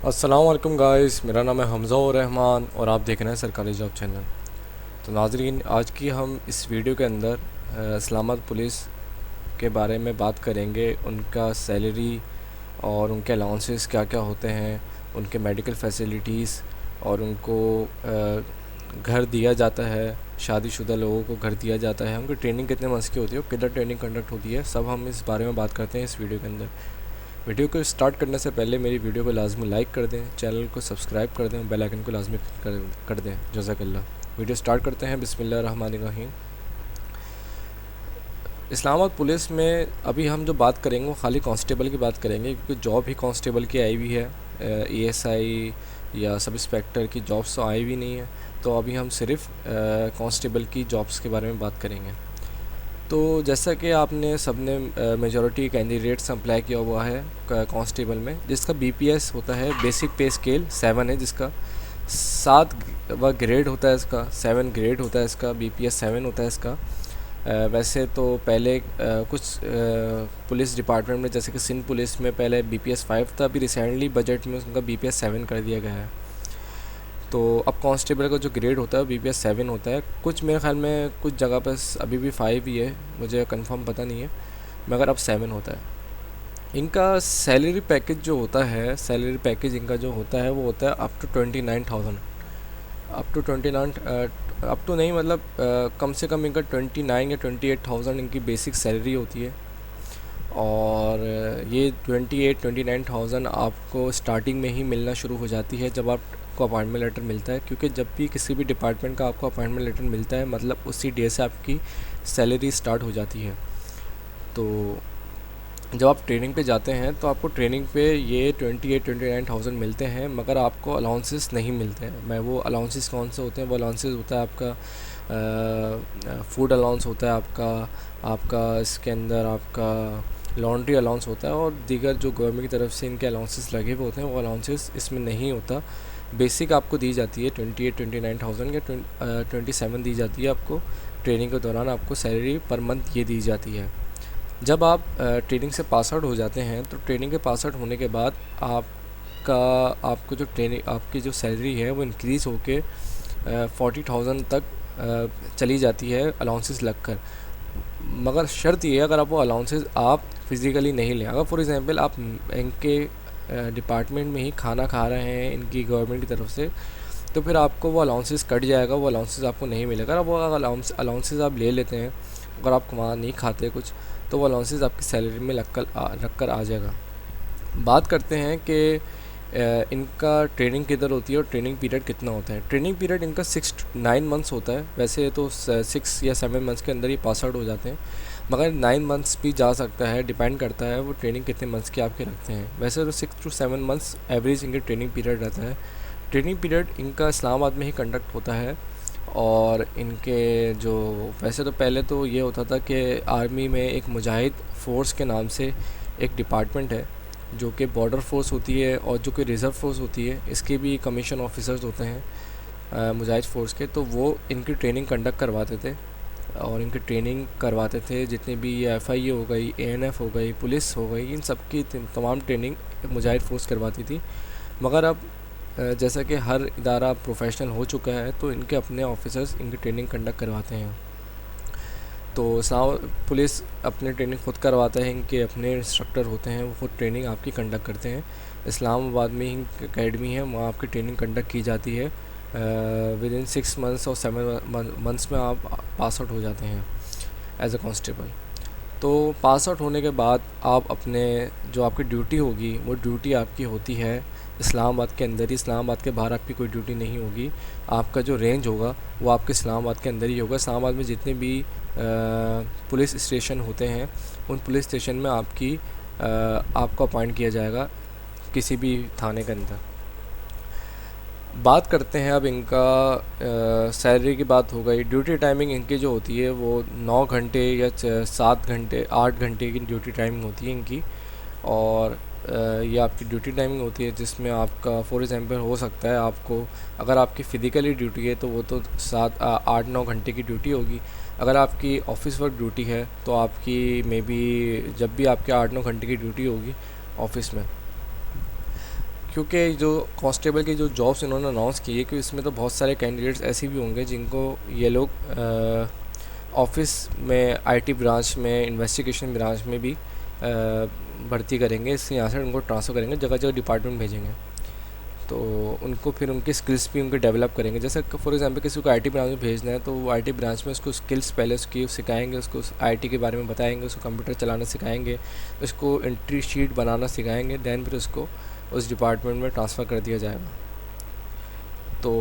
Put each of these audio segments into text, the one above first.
अस्सलाम वालेकुम गाइस, मेरा नाम है हमज़ा और रहमान और आप देख रहे हैं सरकारी जॉब चैनल। तो नाज़रीन, आज की हम इस वीडियो के अंदर इस्लामाबाद पुलिस के बारे में बात करेंगे। उनका सैलरी और उनके अलाउंसेस क्या क्या होते हैं, उनके मेडिकल फैसिलिटीज़ और उनको घर दिया जाता है, शादीशुदा लोगों को घर दिया जाता है, उनकी ट्रेनिंग कितने मंथ्स की होती है और किधर ट्रेनिंग कंडक्ट होती है, सब हम इस बारे में बात करते हैं इस वीडियो के अंदर। वीडियो को स्टार्ट करने से पहले मेरी वीडियो को लाजमी लाइक कर दें, चैनल को सब्सक्राइब कर दें, बेल आइकन को लाजमी कर दें। जज़ाकल्लाह। वीडियो स्टार्ट करते हैं। बिस्मिल्लाहिर्रहमानिर्रहीम। इस्लामाबाद पुलिस में अभी हम जो बात करेंगे वो खाली कांस्टेबल की बात करेंगे, क्योंकि जॉब ही कांस्टेबल की आई हुई है। एएसआई या सब इंस्पेक्टर की जॉब्स तो आई हुई नहीं है, तो अभी हम सिर्फ कांस्टेबल की जॉब्स के बारे में बात करेंगे। तो जैसा कि आपने सबने मेजॉरिटी कैंडिडेट्स अप्लाई किया हुआ है कांस्टेबल में, जिसका बीपीएस होता है, बेसिक पे स्केल 7 है, जिसका 7 व ग्रेड होता है, इसका 7 ग्रेड होता है, इसका बीपीएस 7 होता है इसका। वैसे तो पहले कुछ पुलिस डिपार्टमेंट में, जैसे कि सिंध पुलिस में पहले बीपीएस 5 था, अभी रिसेंटली बजट में उनका बीपीएस 7 कर दिया गया है। तो अब कांस्टेबल का जो ग्रेड होता है बीपीएस 7 होता है। कुछ मेरे ख्याल में कुछ जगह पर अभी भी 5 ही है, मुझे कंफर्म पता नहीं है, मगर अब 7 होता है। इनका सैलरी पैकेज जो होता है, सैलरी पैकेज इनका जो होता है वो होता है up to 29,000। Up to 29, up to नहीं मतलब कम से कम इनका 29 या 28,000 इनकी बेसिक सैलरी होती है। और ये 29,000 आपको स्टार्टिंग में ही मिलना शुरू हो जाती है जब आपको अपॉइंटमेंट लेटर मिलता है, क्योंकि जब भी किसी भी डिपार्टमेंट का आपको अपॉइंटमेंट लेटर मिलता है मतलब उसी डे से आपकी सैलरी स्टार्ट हो जाती है। तो जब आप ट्रेनिंग पे जाते हैं तो आपको ट्रेनिंग पे ये 29,000 मिलते हैं, मगर आपको अलाउंसेस नहीं मिलते हैं। मैं वो अलाउंसेस कौन से होते हैं, वो अलाउंसेस होता है आपका फूड अलाउंस होता है, आपका इसके अंदर आपका लॉन्ड्री अलाउंस होता है, और दीगर जो गवर्नमेंट की तरफ से इनके अलाउंसेस लगे हुए होते हैं वो अलाउंसेस इसमें नहीं होता। बेसिक आपको दी जाती है 29,000 या 27 दी जाती है आपको ट्रेनिंग के दौरान। आपको सैलरी पर मंथ ये दी जाती है। जब आप ट्रेनिंग से पास आउट हो जाते हैं तो ट्रेनिंग के पास आउट होने के बाद आपको जो ट्रेनिंग आपकी जो सैलरी है वो इंक्रीज़ होके 40,000 तक चली जाती है अलाउंसेस लगकर। मगर शर्त ये है, अगर आप वो अलाउंसेस आप फिज़िकली नहीं लें। अगर फॉर एग्ज़ाम्पल आप इनके डिपार्टमेंट में ही खाना खा रहे हैं इनकी गवर्नमेंट की तरफ से, तो फिर आपको वो अलाउंसेस कट जाएगा, वो अलाउंसेस आपको नहीं मिलेगा। अगर वो अलाउंसेस आप ले लेते हैं, अगर आप वहाँ नहीं खाते कुछ, तो वो अलाउंसेस आपकी सैलरी में रख कर आ जाएगा। बात करते हैं कि इनका ट्रेनिंग किधर होती है और ट्रेनिंग पीरियड कितना होता है। ट्रेनिंग पीरियड इनका 6 to 9 मंथ्स होता है। वैसे तो 6 या 7 मंथ्स के अंदर ही पास आउट हो जाते हैं, मगर 9 मंथ्स भी जा सकता है, डिपेंड करता है वो ट्रेनिंग कितने मंथ्स की आपके रखते हैं। वैसे तो 6 to 7 मंथ्स एवरेज इनके ट्रेनिंग पीरियड रहता है। ट्रेनिंग पीरियड इनका इस्लामाबाद में ही कंडक्ट होता है। और इनके जो वैसे तो पहले तो ये होता था कि आर्मी में एक मुजाहिद फ़ोर्स के नाम से एक डिपार्टमेंट है, जो कि बॉर्डर फोर्स होती है और जो कि रिज़र्व फोर्स होती है, इसके भी कमीशन ऑफिसर्स होते हैं मुजाहिद फ़ोर्स के। तो वो इनकी ट्रेनिंग कंडक्ट करवाते थे और इनकी ट्रेनिंग करवाते थे। जितने भी एफआईए हो गई, एएनएफ हो गई, पुलिस हो गई, इन सब की तमाम ट्रेनिंग मुजाहिद फ़ोर्स करवाती थी। मगर अब जैसा कि हर इदारा प्रोफेशनल हो चुका है, तो इनके अपने ऑफिसर्स इनकी ट्रेनिंग कंडक्ट करवाते हैं। तो पुलिस अपनी ट्रेनिंग खुद करवाता है, इनके अपने इंस्ट्रक्टर होते हैं, वो खुद ट्रेनिंग आपकी कंडक्ट करते हैं। इस्लामाबाद में ही अकेडमी है, वहाँ आपकी ट्रेनिंग कंडक्ट की जाती है। विद इन 6 मंथ्स और 7 मंथ्स में आप पास आउट हो जाते हैं एज अ कांस्टेबल। तो पास आउट होने के बाद आप अपने जो आपकी ड्यूटी होगी वो ड्यूटी आपकी होती है इस्लामाबाद के अंदर ही। इस्लामाबाद के बाहर आपकी कोई ड्यूटी नहीं होगी। आपका जो रेंज होगा वो आपके इस्लामाबाद के अंदर ही होगा। इस्लामाबाद में जितने भी पुलिस स्टेशन होते हैं, उन पुलिस स्टेशन में आपको अपॉइंट किया जाएगा किसी भी थाने के अंदर। बात करते हैं अब इनका सैलरी की बात हो गई। ड्यूटी टाइमिंग इनकी जो होती है वो 9 घंटे या 7 घंटे 8 घंटे की ड्यूटी टाइमिंग होती है इनकी। और ये आपकी ड्यूटी टाइमिंग होती है, जिसमें आपका फॉर एग्ज़ाम्पल हो सकता है आपको, अगर आपकी फ़िज़िकली ड्यूटी है तो वो तो 8-9 घंटे की ड्यूटी होगी। अगर आपकी ऑफिस वर्क ड्यूटी है तो आपकी मे बी जब भी आपके 8-9 घंटे की ड्यूटी होगी ऑफिस में, क्योंकि जो कांस्टेबल की जो जॉब्स इन्होंने अनाउंस की है कि इसमें तो बहुत सारे कैंडिडेट्स ऐसे भी होंगे जिनको ये लोग ऑफिस में, आईटी ब्रांच में, इन्वेस्टिगेशन ब्रांच में भी भर्ती करेंगे। इससे यहाँ से उनको ट्रांसफ़र करेंगे, जगह जगह डिपार्टमेंट भेजेंगे। तो उनको फिर उनकी स्किल्स भी उनके डेवलप करेंगे। जैसे फॉर एग्जांपल किसी को आईटी ब्रांच में भेजना है तो वो आईटी ब्रांच में उसको स्किल्स पहले उसकी सिखाएंगे, उसको आईटी के बारे में बताएंगे, उसको कंप्यूटर चलाना सिखाएंगे, उसको एंट्री शीट बनाना सिखाएंगे, दैन फिर उसको उस डिपार्टमेंट में ट्रांसफ़र कर दिया जाएगा। तो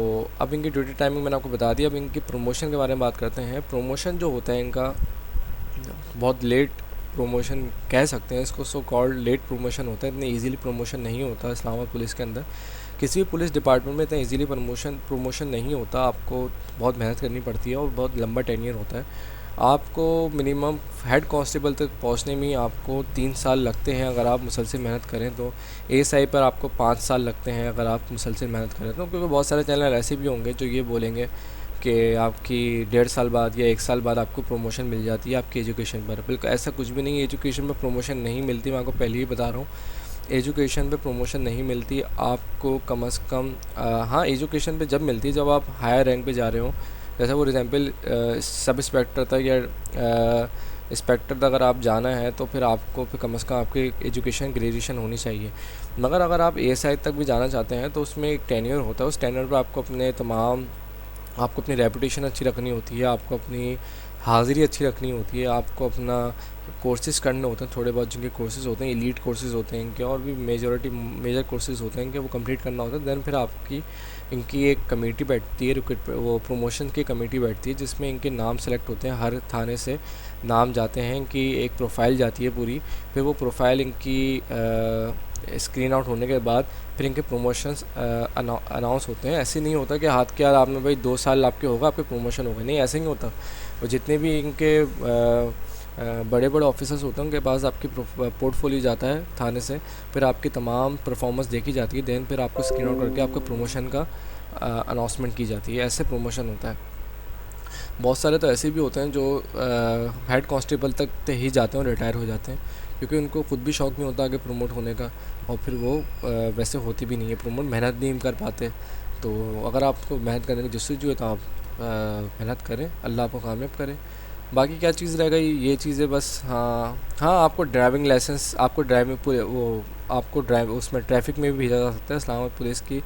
अब इनकी ड्यूटी टाइमिंग मैंने आपको बता दिया। अब इनकी प्रमोशन के बारे में बात करते हैं। प्रमोशन जो होता है इनका बहुत लेट प्रमोशन कह सकते हैं इसको, सो कॉल्ड लेट प्रमोशन होता है। इतनी इजीली प्रमोशन नहीं होता इस्लामाबाद पुलिस के अंदर। किसी भी पुलिस डिपार्टमेंट में इतना इजीली प्रमोशन नहीं होता। आपको बहुत मेहनत करनी पड़ती है और बहुत लंबा टेन्योर होता है। आपको मिनिमम हेड कांस्टेबल तक पहुंचने में आपको 3 साल लगते हैं अगर आप मुसलसल मेहनत करें तो। एएसआई पर आपको 5 साल लगते हैं अगर आप मुसलसल मेहनत करें तो। क्योंकि बहुत सारे चैनल ऐसे भी होंगे जो ये बोलेंगे कि आपकी 1.5 साल बाद या 1 साल बाद आपको प्रमोशन मिल जाती है आपकी एजुकेशन पर। बिल्कुल ऐसा कुछ भी नहीं है। एजुकेशन में प्रमोशन नहीं मिलती, मैं आपको पहले ही बता रहा हूँ। एजुकेशन पे प्रमोशन नहीं मिलती आपको, कम से कम हाँ एजुकेशन पे जब मिलती है जब आप हायर रैंक पे जा रहे हो। जैसे फॉर एग्जांपल सब इंस्पेक्टर तक या इंस्पेक्टर तक अगर आप जाना है तो फिर आपको फिर कम से कम आपकी एजुकेशन ग्रेजुएशन होनी चाहिए। मगर अगर आप एएसआई तक भी जाना चाहते हैं तो उसमें एक टेन्योर होता है। उस टेन्योर पर आपको अपनी रेपुटेशन अच्छी रखनी होती है, आपको अपनी हाज़िरी अच्छी रखनी होती है, आपको अपना कोर्सेज़ करने होते हैं। थोड़े बहुत जिनके कोर्सेज़ होते हैं, एलीट कोर्सेज़ होते हैं इनके, और भी मेजर कोर्सेज़ होते हैं इनके, वो कंप्लीट करना होता है। देन फिर आपकी इनकी एक कमेटी बैठती है, वो प्रमोशन की कमेटी बैठती है जिसमें इनके नाम सेलेक्ट होते हैं। हर थाने से नाम जाते हैं, इनकी एक प्रोफाइल जाती है पूरी। फिर वो प्रोफाइल इनकी स्क्रीन आउट होने के बाद फिर इनके प्रमोशंस अनाउंस होते हैं। ऐसे नहीं होता कि हाथ के यार आपने भाई 2 साल आपके होगा आपके प्रमोशन होगा, नहीं ऐसे नहीं होता। और जितने भी इनके बड़े बड़े ऑफिसर्स होते हैं उनके पास आपकी पोर्टफोलियो जाता है थाने से, फिर आपकी तमाम परफॉर्मेंस देखी जाती है। देन फिर आपको स्क्रीन आउट करके आपको प्रमोशन का अनाउंसमेंट की जाती है। ऐसे प्रमोशन होता है। बहुत सारे तो ऐसे भी होते हैं जो हेड कांस्टेबल तक ही जाते हैं और रिटायर हो जाते हैं, क्योंकि उनको खुद भी शौक़ नहीं होता आगे प्रमोट होने का, और फिर वो वैसे होती भी नहीं है प्रमोट, मेहनत नहीं कर पाते। तो अगर आपको मेहनत करने की जस्तजू है तो आप मेहनत करें, अल्लाह आपको कामयाब करें। बाकी क्या चीज़ रह गई, ये चीज़ें बस। हाँ आपको ड्राइविंग लाइसेंस, आपको ड्राइविंग पूरे वो आपको उसमें ट्रैफिक में भी भेजा जा सकता है। इस्लामाबाद पुलिस की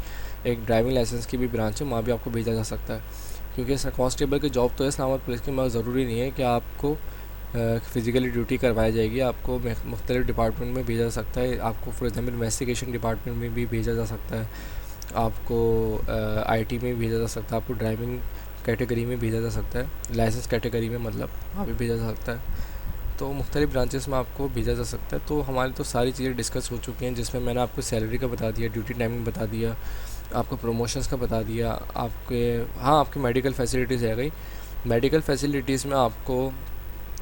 एक ड्राइविंग लाइसेंस की भी ब्रांच है, वहाँ भी आपको भेजा जा सकता है। क्योंकि कांस्टेबल की जॉब तो है इस्लामाबाद पुलिस की, मगर ज़रूरी नहीं है कि आपको फ़िज़िकली ड्यूटी करवाई जाएगी। आपको मुख्तलिफ़ डिपार्टमेंट में भेजा जा सकता है। आपको फॉर एग्जाम्पल इन्वेस्टिगेशन डिपार्टमेंट में भी भेजा जा सकता है, आपको आईटी में भी भेजा जा सकता है, आपको ड्राइविंग कैटेगरी में भेजा जा सकता है, लाइसेंस कैटेगरी में मतलब वहाँ भी भेजा जा सकता है। तो मुख्तलिफ़ ब्रांचेस में आपको भेजा जा सकता है। तो हमारी तो सारी चीज़ें डिस्कस हो चुकी हैं, जिसमें मैंने आपको सैलरी का बता दिया, ड्यूटी टाइमिंग बता दिया, आपको प्रमोशंस का बता दिया, आपकी मेडिकल फैसिलिटीज़ रह गई। मेडिकल फैसिलिटीज़ में आपको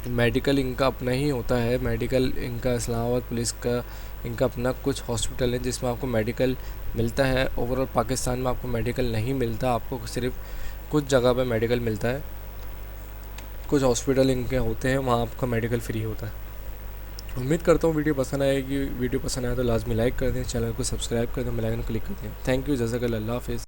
मेडिकल इनका अपना ही होता है। मेडिकल इनका इस्लामाबाद पुलिस का इनका अपना कुछ हॉस्पिटल है जिसमें आपको मेडिकल मिलता है। ओवरऑल पाकिस्तान में आपको मेडिकल नहीं मिलता, आपको सिर्फ कुछ जगह पे मेडिकल मिलता है। कुछ हॉस्पिटल इनके होते हैं वहाँ आपका मेडिकल फ्री होता है। उम्मीद करता हूँ वीडियो पसंद आएगी। वीडियो पसंद आए तो लाजमी लाइक कर दें, चैनल को सब्सक्राइब कर दें, बेल आइकन क्लिक कर दें। थैंक यू, जज़ाकल्लाह, अल्लाह हाफ़िज़।